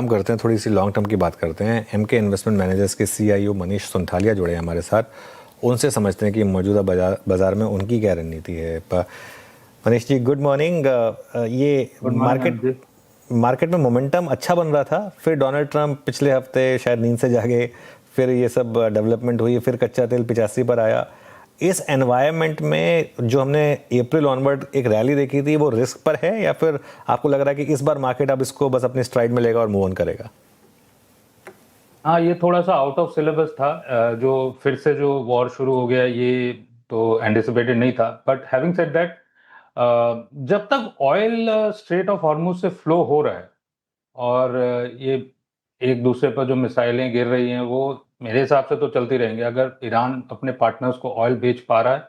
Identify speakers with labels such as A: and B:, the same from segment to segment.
A: हम करते हैं, थोड़ी सी लॉन्ग टर्म की बात करते हैं। एमके इन्वेस्टमेंट मैनेजर्स के सीईओ मनीष सुंथालिया जुड़े हैं हमारे साथ। उनसे समझते हैं कि मौजूदा बाजार में उनकी क्या रणनीति है। Manish ji, good morning. ये
B: good morning
A: market
B: Amit ji.
A: Market में मोमेंटम अच्छा बन रहा था, फिर डोनाल्ड ट्रंप पिछले हफ्ते शायद नींद से जागे, फिर ये सब डेवलपमेंट हुई, फिर कच्चा तेल 85 पर आया। इस एनवायरनमेंट में जो हमने अप्रैल ऑनवर्ड एक रैली देखी थी, वो रिस्क पर है या फिर आपको लग रहा है कि इस बार मार्केट अब इसको बस अपनी स्ट्राइड में लेगा और मूव ऑन करेगा?
B: हाँ, ये थोड़ा सा आउट ऑफ सिलेबस था। जो फिर से जो वॉर शुरू हो गया, ये तो एंटिसिपेटेड नहीं था। बट हैविंग सेड दैट, जब तक ऑयल स्ट्रेट ऑफ हॉर्मुज से फ्लो हो रहा है और ये एक दूसरे पर जो मिसाइलें गिर रही हैं, वो मेरे हिसाब से तो चलती रहेंगी। अगर ईरान अपने पार्टनर्स को ऑयल बेच पा रहा है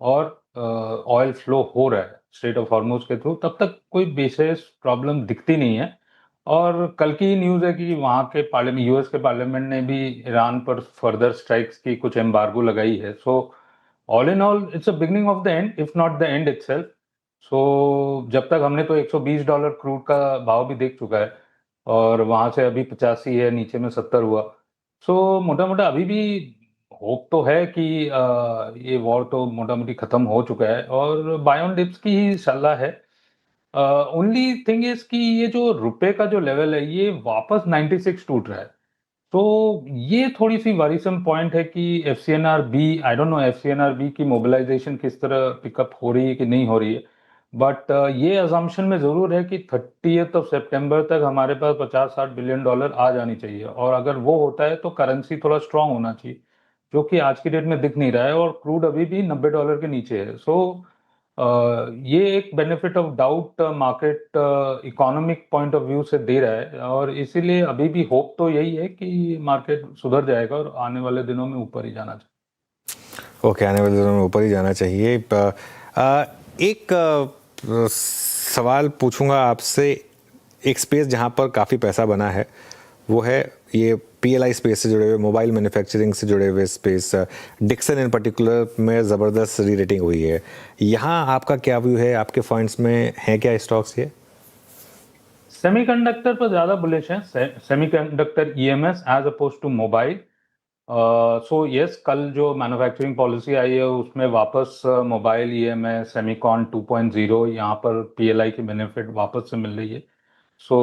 B: और ऑयल फ्लो हो रहा है स्ट्रेट ऑफ हॉर्मुज के थ्रू, तब तक कोई विशेष प्रॉब्लम दिखती नहीं है। और कल की न्यूज़ है कि वहाँ के पार्लियामेंट, यूएस के पार्लियामेंट ने भी ईरान पर फर्दर स्ट्राइक्स की कुछ एम्बार्गो लगाई है। So all in all it's a beginning of the end, if not the end itself. So जब तक हमने तो $120 क्रूड का भाव भी देख चुका है और वहाँ से अभी 85 है, नीचे में 70 हुआ। सो मोटा मोटा अभी भी होप तो है कि ये वॉर तो मोटा मोटी खत्म हो चुका है और बाय ऑन डिप्स की ही सलाह है। ओनली थिंग इज कि ये जो रुपए का जो लेवल है, ये वापस 96 टूट रहा है। तो ये थोड़ी सी वरीसम पॉइंट है कि F C N R B, I don't know F C N R B की मोबिलाइजेशन किस तरह पिकअप हो रही है कि नहीं हो रही है। बट ये अजम्पशन में जरूर है कि 30th ऑफ सितंबर तक हमारे पास 50-60 बिलियन डॉलर आ जानी चाहिए। और अगर वो होता है तो करेंसी थोड़ा स्ट्रांग होना चाहिए, जो कि आज की डेट में दिख नहीं रहा है और क्रूड अभी भी $90 के नीचे है। सो ये एक benefit of doubt market economic point of view से दे रहा है और इसीलिए अभी भी होप तो यही है कि मार्केट सुधर जाएगा और आने वाले दिनों में ऊपर ही जाना चाहिए।
A: ओके, आने वाले दिनों में ऊपर ही जाना चाहिए। एक सवाल पूछूंगा आपसे। एक स्पेस जहां पर काफ़ी पैसा बना है, वो है ये पीएलआई स्पेस से जुड़े हुए, मोबाइल मैन्युफैक्चरिंग से जुड़े हुए स्पेस। डिक्सन इन पर्टिकुलर में ज़बरदस्त री रेटिंग हुई है। यहाँ आपका क्या व्यू है? आपके फंड्स में हैं क्या स्टॉक्स ये?
B: सेमीकंडक्टर पर ज्यादा बुलिश है, semiconductor EMS as oppose to mobile. So yes, कल जो मैन्युफैक्चरिंग पॉलिसी आई है उसमें वापस मोबाइल ईएमएस सेमीकॉन 2.0, यहाँ पर पीएलआई की बेनिफिट वापस से मिल रही है। सो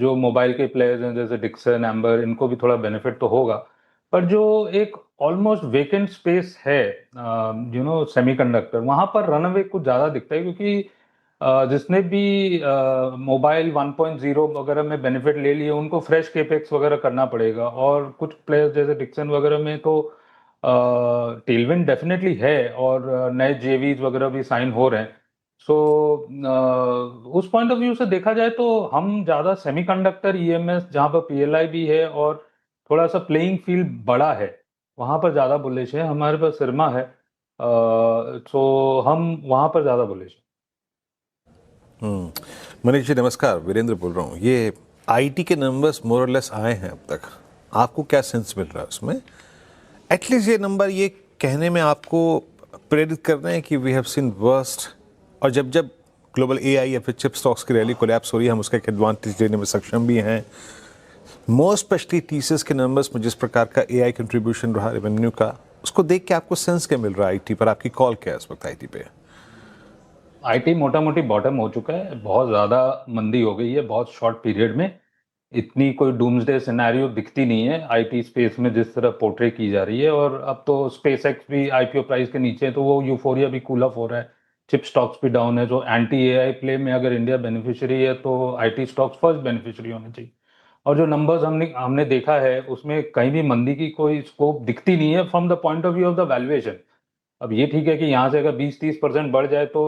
B: जो मोबाइल के प्लेयर्स हैं जैसे डिक्सन, एम्बर, इनको भी थोड़ा बेनिफिट तो होगा। पर जो एक ऑलमोस्ट वेकेंट स्पेस है, सेमीकंडक्टर, वहां पर रनअवे कुछ ज्यादा दिखता है क्योंकि जिसने भी मोबाइल 1.0 वगैरह में बेनिफिट ले लिए, उनको फ्रेश केपेक्स वगैरह करना पड़ेगा। और कुछ प्लेयर्स जैसे डिक्सन वगैरह में तो टेलविंड डेफिनेटली है और नए जेवीज वगैरह भी साइन हो रहे हैं। सो उस पॉइंट ऑफ व्यू से देखा जाए तो हम ज़्यादा सेमीकंडक्टर ईएमएस, जहाँ पर पीएलआई भी है और थोड़ा सा प्लेइंग फील्ड बड़ा है, वहाँ पर ज़्यादा बुलिश है। हमारे पास सिरमा है, सो हम वहाँ पर ज़्यादा बुलिश हैं।
C: मनीष जी नमस्कार, वीरेंद्र बोल रहा हूँ। ये आईटी के नंबर्स मोर और लेस आए हैं अब तक, आपको क्या सेंस मिल रहा है उसमें? एटलीस्ट ये नंबर ये कहने में आपको प्रेरित कर रहे हैं कि वी हैव सीन वर्स्ट, और जब जब ग्लोबल एआई या फिर चिप स्टॉक्स की रैली कोलैप्स हो रही है, हम उसका एक एडवांटेज लेने में सक्षम भी हैं। मोस्ट स्पेशली टीसीएस के नंबर्स में जिस प्रकार का एआई कंट्रीब्यूशन रहा रेवेन्यू का, उसको देख के आपको सेंस क्या मिल रहा है आईटी पर? आपकी कॉल क्या है इस वक्त आईटी पे?
B: आईटी मोटा मोटी बॉटम हो चुका है, बहुत ज़्यादा मंदी हो गई है बहुत शॉर्ट पीरियड में। इतनी कोई डूम्सडे सिनेरियो दिखती नहीं है आईटी स्पेस में जिस तरह पोर्ट्रे की जा रही है। और अब तो स्पेस एक्स भी आईपीओ प्राइस के नीचे है, तो वो यूफोरिया भी कूल ऑफ हो रहा है। चिप स्टॉक्स भी डाउन है। जो एंटी एआई प्ले में अगर इंडिया बेनिफिशियरी है, तो आईटी स्टॉक्स फर्स्ट बेनिफिशियरी होने चाहिए। और जो नंबर्स हमने हमने देखा है, उसमें कहीं भी मंदी की कोई स्कोप दिखती नहीं है from the point of view of the valuation. अब ये ठीक है कि यहाँ से अगर 20-30% बढ़ जाए तो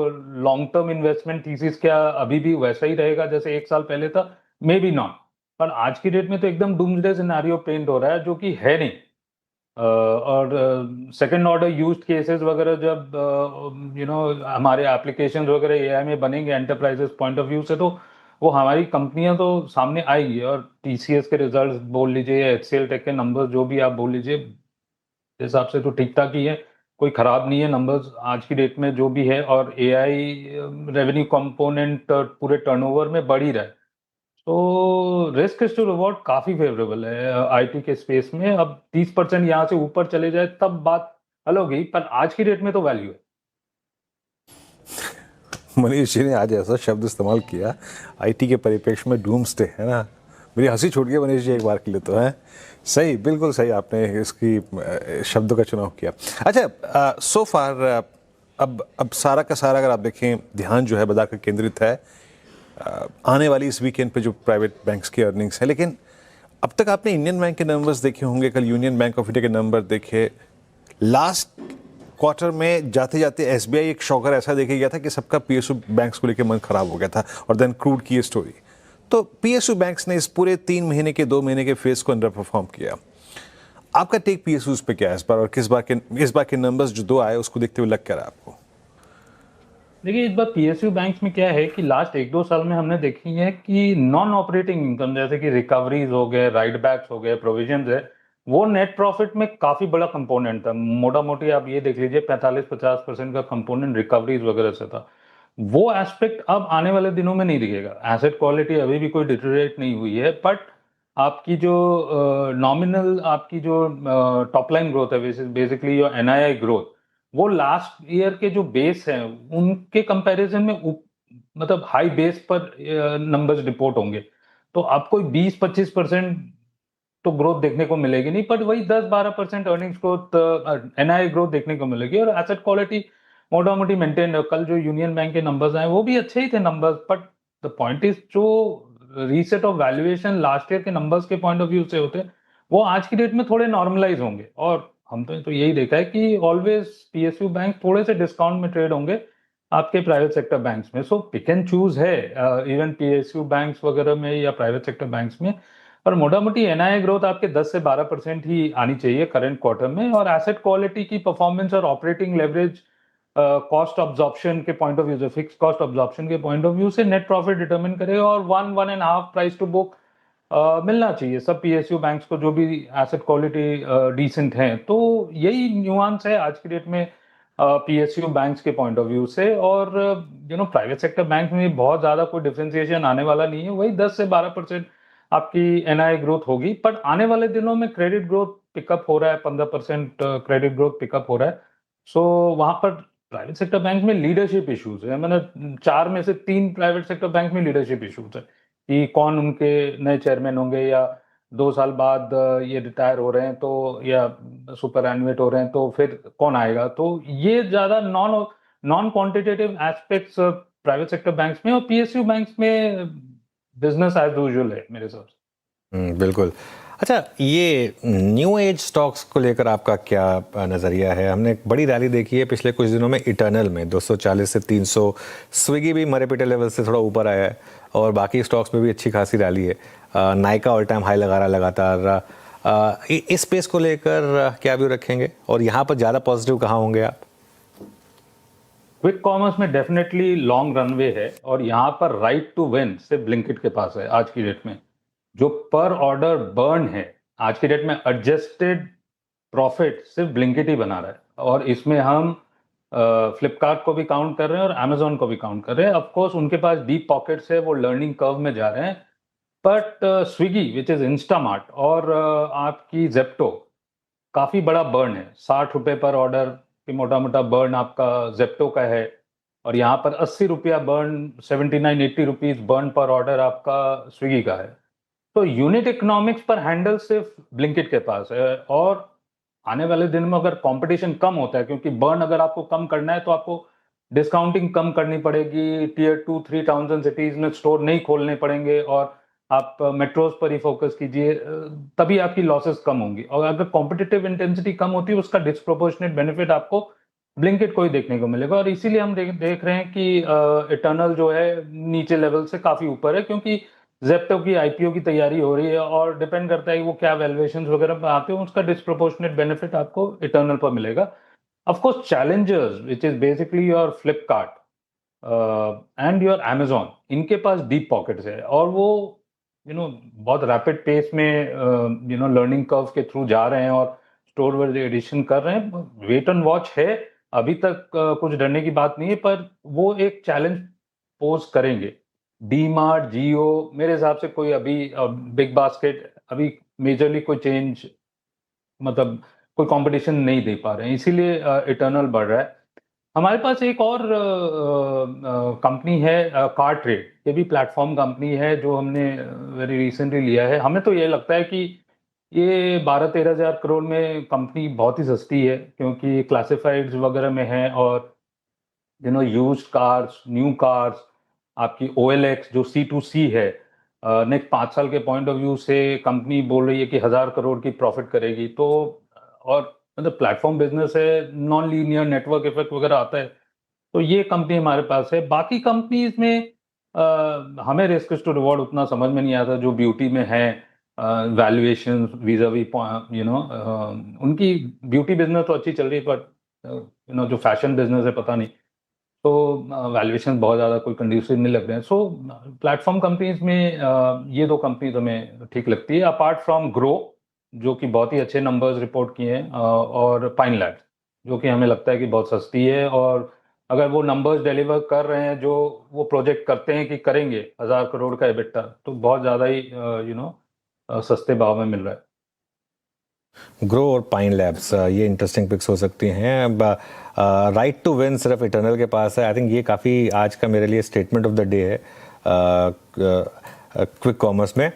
B: लॉन्ग टर्म इन्वेस्टमेंट थीसिस क्या अभी भी वैसा ही रहेगा जैसे एक साल पहले था? May be not. पर आज की डेट में तो एकदम डूम्सडे सिनेरियो पेंट हो रहा है, जो कि है नहीं। और सेकंड ऑर्डर यूज्ड केसेस वगैरह जब हमारे एप्लीकेशन वगैरह एआई में बनेंगे एंटरप्राइजेस पॉइंट ऑफ व्यू से, तो वो हमारी कंपनियां तो सामने आएगी। और टीसीएस के रिजल्ट्स बोल लीजिए या एचसीएल टेक के नंबर्स जो भी आप बोल लीजिए, हिसाब से तो ठीक ठाक ही है, कोई खराब नहीं है नंबर्स आज की डेट में जो भी है। और एआई रेवेन्यू कंपोनेंट पूरे टर्नओवर में बढ़ ही रहा है। तो रिस्क टू रिवॉर्ड काफी फेवरेबल है आईटी के स्पेस में। अब 30% यहाँ से ऊपर चले जाए तब बात अलग होगी, पर आज की डेट में तो वैल्यू है।
C: मनीष जी ने आज ऐसा शब्द इस्तेमाल किया, आईटी के परिप्रेक्ष्य में डूम्सडे, है ना। मेरी हंसी छूट गई मनीष जी एक बार के लिए तो, है सही, बिल्कुल सही आपने इसकी शब्दों का चुनाव किया। अच्छा, सो फार अब सारा का सारा अगर आप देखें, ध्यान जो है बता कर केंद्रित है आने वाली इस वीकेंड पे जो प्राइवेट बैंक्स की अर्निंग्स है। लेकिन अब तक आपने इंडियन बैंक के नंबर्स देखे होंगे, कल यूनियन बैंक ऑफ इंडिया के नंबर देखे। लास्ट क्वार्टर में जाते जाते एसबीआई एक शॉकर ऐसा देखे गया था कि सबका पीएसयू बैंक्स को लेकर मन खराब हो गया था, और देन क्रूड की ये स्टोरी। तो पीएसयू बैंक्स ने इस पूरे 3 महीने के 2 महीने के फेज को अंडर परफॉर्म किया। आपका टेक पीएसयूज पे क्या है इस बार, और इस बार के नंबर्स जो 2 आए उसको देखते हुए लग क्या रहा है आपको?
B: देखिए, इस बार पीएसयू बैंक्स में क्या है कि लास्ट 1-2 साल में हमने देखी है कि नॉन ऑपरेटिंग इनकम जैसे कि रिकवरीज हो गए, राइट बैक्स हो गए, प्रोविजंस है, वो नेट प्रॉफिट में काफी बड़ा कंपोनेंट था। मोटा मोटी आप ये देख लीजिए 45-50% का कंपोनेंट रिकवरीज वगैरह से था। वो एस्पेक्ट अब आने वाले दिनों में नहीं दिखेगा। एसेट क्वालिटी अभी भी कोई डिटेरियोरेट नहीं हुई है, बट आपकी जो नॉमिनल आपकी जो टॉप लाइन ग्रोथ है, बेसिकली योर एनआईआई ग्रोथ, वो लास्ट ईयर के जो बेस हैं उनके कंपैरिजन में मतलब हाई बेस पर नंबर्स रिपोर्ट होंगे। तो आपको 20-25% तो ग्रोथ देखने को मिलेगी नहीं, बट वही 10-12% अर्निंग्स ग्रोथ, एनआई ग्रोथ देखने को मिलेगी। और एसेट क्वालिटी मोटा मोटी मेंटेन है। कल जो यूनियन बैंक के नंबर्स आए वो भी अच्छे ही थे numbers, but the point is जो reset of valuation last year के नंबर्स के पॉइंट ऑफ व्यू से होते हैं वो आज की डेट में थोड़े नॉर्मलाइज होंगे। और हम तो यही देखा है कि ऑलवेज पीएसयू बैंक थोड़े से डिस्काउंट में ट्रेड होंगे आपके प्राइवेट सेक्टर बैंक्स में। सो पिक एंड चूज है इवन पीएसयू बैंक्स वगैरह में या प्राइवेट सेक्टर बैंक्स में। और मोटा मोटी एनआईआई ग्रोथ आपके 10 से 12% ही आनी चाहिए करंट क्वार्टर में। और एसेट क्वालिटी की परफॉर्मेंस और ऑपरेटिंग लेवरेज कॉस्ट ऑब्जॉर्प्शन के पॉइंट ऑफ व्यू से, फिक्स कॉस्ट ऑब्जॉर्प्शन के पॉइंट ऑफ व्यू से नेट प्रॉफिट डिटरमिन करेगा। और 1-1.5 प्राइस टू बुक मिलना चाहिए सब पीएसयू बैंक्स को जो भी एसेट क्वालिटी डिसेंट है। तो यही न्यूआंस है आज की डेट में पीएसयू बैंक्स के पॉइंट ऑफ व्यू से। और प्राइवेट सेक्टर बैंक में बहुत ज्यादा कोई डिफरेंशिएशन आने वाला नहीं है, वही 10 से 12% आपकी एनआई ग्रोथ होगी। पर आने वाले दिनों में क्रेडिट ग्रोथ पिकअप हो रहा है, 15% क्रेडिट ग्रोथ पिकअप हो रहा है। सो वहां पर प्राइवेट सेक्टर बैंक में लीडरशिप इश्यूज है। मैंने 4 में से 3 प्राइवेट सेक्टर बैंक में लीडरशिप इश्यूज है कि कौन उनके नए चेयरमैन होंगे, या 2 साल बाद ये रिटायर हो रहे हैं तो, या सुपर एनुएट हो रहे हैं तो फिर कौन आएगा। तो ये ज्यादा non quantitative aspects private sector banks में, और पीएसयू बैंक्स में बिजनेस एज यूजुअल है मेरे हिसाब से।
A: बिल्कुल। अच्छा, ये न्यू एज स्टॉक्स को लेकर आपका क्या नज़रिया है? हमने एक बड़ी रैली देखी है पिछले कुछ दिनों में इटर्नल में 240 से 300, स्विगी भी मरे पिटे लेवल से थोड़ा ऊपर आया है, और बाकी स्टॉक्स में भी अच्छी खासी रैली है। नाइका ऑल टाइम हाई लगा रहा लगातार। इस स्पेस को लेकर क्या व्यू रखेंगे, और यहाँ पर ज़्यादा पॉजिटिव कहाँ होंगे आप?
B: क्विक कॉमर्स में डेफिनेटली लॉन्ग रनवे है, और यहाँ पर राइट टू विन सिर्फ ब्लिंकिट के पास है आज की डेट में। जो पर ऑर्डर बर्न है आज की डेट में, एडजस्टेड प्रॉफिट सिर्फ ब्लिंकिट ही बना रहा है। और इसमें हम फ्लिपकार्ट को भी काउंट कर रहे हैं और अमेजोन को भी काउंट कर रहे हैं। ऑफ कोर्स उनके पास डीप पॉकेट्स है, वो लर्निंग कर्व में जा रहे हैं। But Swiggy which is Instamart और आपकी जेप्टो काफी बड़ा बर्न है। 60 रुपए पर ऑर्डर की मोटा मोटा बर्न आपका जेप्टो का है, और यहाँ पर 80 रुपया बर्न, 79-80 रुपीज बर्न पर ऑर्डर आपका स्विगी का है। तो यूनिट इकोनॉमिक्स पर हैंडल सिर्फ ब्लिंकिट के पास है। और आने वाले दिन में अगर कंपटीशन कम होता है, क्योंकि बर्न अगर आपको कम करना है तो आपको डिस्काउंटिंग कम करनी पड़ेगी, टियर 2-3 टाउन्स एंड सिटीज में स्टोर नहीं खोलने पड़ेंगे, और आप मेट्रोज पर ही फोकस कीजिए, तभी आपकी लॉसेस कम होंगी। और अगर कॉम्पिटिटिव इंटेंसिटी कम होती है, उसका डिस्प्रोपोर्शनेट बेनिफिट आपको ब्लिंकिट को ही देखने को मिलेगा। और इसीलिए हम देख रहे हैं कि इटर्नल जो है नीचे लेवल से काफी ऊपर है, क्योंकि जेप्टो की आईपीओ की तैयारी हो रही है, और डिपेंड करता है कि वो क्या वैल्यूएशन वगैरह पे आते हैं, उसका डिस्प्रोपोर्शनेट बेनिफिट आपको इटर्नल पर मिलेगा। Of course Challengers which is basically your Flipkart and your Amazon, इनके पास डीप पॉकेट्स है, और वो बहुत रैपिड पेस में लर्निंग कर्व के थ्रू जा रहे हैं और स्टोर वैल्यू एडिशन कर रहे हैं। वेट एंड वॉच है, अभी तक कुछ डरने की बात नहीं है, पर वो एक चैलेंज पोज करेंगे। डी मार्ट, जियो, मेरे हिसाब से कोई अभी बिग बास्केट अभी मेजरली कोई चेंज, मतलब कोई कंपटीशन नहीं दे पा रहे हैं, इसीलिए इटर्नल बढ़ रहा है। हमारे पास एक और कंपनी है, कार ट्रेड। ये भी प्लेटफॉर्म कंपनी है जो हमने वेरी रिसेंटली लिया है। हमें तो ये लगता है कि ये 12-13 हज़ार करोड़ में कंपनी बहुत ही सस्ती है, क्योंकि क्लासिफाइड्स वगैरह में है, और यूज्ड कार्स, न्यू कार्स, आपकी OLX जो C2C है, नेक्स्ट 5 साल के पॉइंट ऑफ व्यू से कंपनी बोल रही है कि 1000 करोड़ की प्रॉफिट करेगी। तो और मतलब प्लेटफॉर्म बिजनेस है, नॉन लीनियर नेटवर्क इफेक्ट वगैरह आता है, तो ये कंपनी हमारे पास है। बाकी कंपनीज में हमें रिस्क टू रिवॉर्ड उतना समझ में नहीं आता जो ब्यूटी में है, वैल्यूएशन वीज़ावी, उनकी ब्यूटी बिजनेस तो अच्छी चल रही है, बट जो फैशन बिजनेस है पता नहीं, तो वैल्यूएशन बहुत ज़्यादा कोई कंड्यूसिव नहीं लग रहे हैं। सो प्लेटफॉर्म कंपनीज में ये दो कंपनीज हमें ठीक लगती है, अपार्ट फ्रॉम ग्रो जो कि बहुत ही अच्छे नंबर्स रिपोर्ट किए हैं, और पाइन लैब्स जो कि हमें लगता है कि बहुत सस्ती है, और अगर वो नंबर्स डिलीवर कर रहे हैं जो वो प्रोजेक्ट करते हैं कि करेंगे 1000 करोड़ का EBITDA, तो बहुत ज़्यादा ही सस्ते भाव में मिल रहा है।
A: ग्रो और पाइन लैब्स, ये इंटरेस्टिंग पिक्स हो सकती हैं। राइट टू विन सिर्फ इटर्नल के पास है। आई थिंक ये काफ़ी आज का मेरे लिए स्टेटमेंट ऑफ द डे है क्विक कॉमर्स में।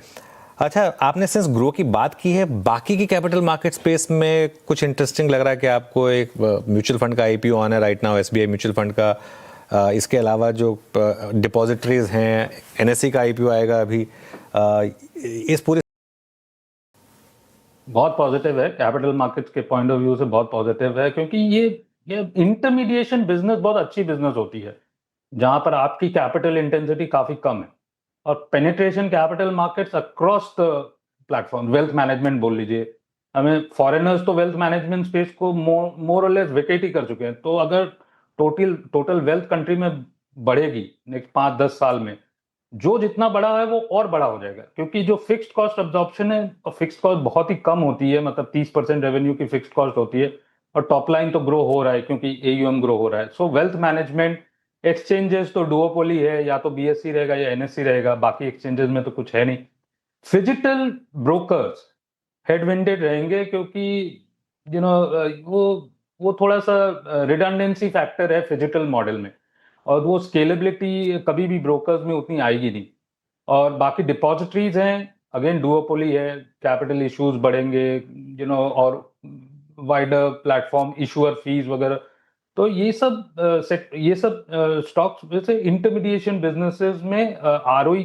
A: अच्छा, आपने सिंस ग्रो की बात की है, बाकी की कैपिटल मार्केट स्पेस में कुछ इंटरेस्टिंग लग रहा है कि आपको एक म्यूचुअल फंड का IPO आना है right now, SBI mutual fund का। इसके अलावा जो डिपॉजिटरीज हैं, NSE का IPO आएगा अभी। इस पूरे
B: बहुत पॉजिटिव है, कैपिटल मार्केट्स के पॉइंट ऑफ व्यू से बहुत पॉजिटिव है, क्योंकि ये इंटरमीडिएशन बिजनेस बहुत अच्छी बिजनेस होती है, जहां पर आपकी कैपिटल इंटेंसिटी काफी कम है, और penetration capital markets across the platform, wealth management बोल लीजिए, हमें फॉरेनर्स तो वेल्थ मैनेजमेंट स्पेस को मोर और लेस वेकेट ही कर चुके हैं। तो अगर टोटल वेल्थ कंट्री में बढ़ेगी नेक्स्ट 5-10 साल में, जो जितना बड़ा है वो और बड़ा हो जाएगा, क्योंकि जो फिक्स्ड कॉस्ट अब्जॉर्प्शन है, और फिक्स्ड कॉस्ट बहुत ही कम होती है, मतलब 30% रेवेन्यू की फिक्स्ड कॉस्ट होती है, और टॉप लाइन तो ग्रो हो रहा है क्योंकि AUM ग्रो हो रहा है। सो वेल्थ मैनेजमेंट एक्सचेंजेस तो डुओपोली है, या तो BSE रहेगा या NSE रहेगा, बाकी एक्सचेंजेस में तो कुछ है नहीं। फिजिकल ब्रोकर्स हेडविंडेड रहेंगे, क्योंकि वो थोड़ा सा रिडंडेंसी फैक्टर है फिजिकल मॉडल में, और वो स्केलेबिलिटी कभी भी ब्रोकर्स में उतनी आएगी नहीं। और बाकी डिपॉजिटरीज हैं, अगेन डुओपोली है, कैपिटल इश्यूज बढ़ेंगे, और वाइडर प्लेटफॉर्म इशूअर फीस वगैरह। तो ये सब स्टॉक्स जैसे इंटरमीडिएशन बिजनेसेस में ROE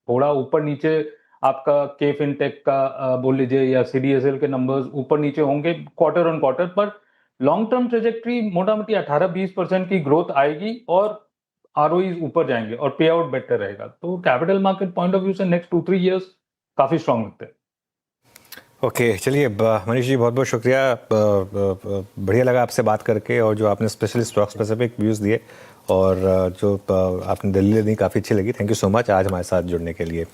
B: थोड़ा ऊपर नीचे, आपका के फिनटेक का बोल लीजिए, या CDSL के नंबर्स ऊपर नीचे होंगे क्वार्टर ऑन क्वार्टर, पर लॉन्ग टर्म ट्रेजेक्ट्री मोटा मोटी 18-20% की ग्रोथ आएगी, और ROE ऊपर जाएंगे, और पे आउट बेटर रहेगा। तो capital market point of view से नेक्स्ट 2-3 ईयर्स काफी स्ट्रांग लगते हैं।
A: ओके, चलिए मनीष जी, बहुत बहुत शुक्रिया। बढ़िया लगा आपसे बात करके, और जो आपने स्पेशली स्टॉक स्पेसिफिक व्यूज़ दिए, और जो आपने दलीलें दी काफ़ी अच्छी लगी। थैंक यू सो मच आज हमारे साथ जुड़ने के लिए।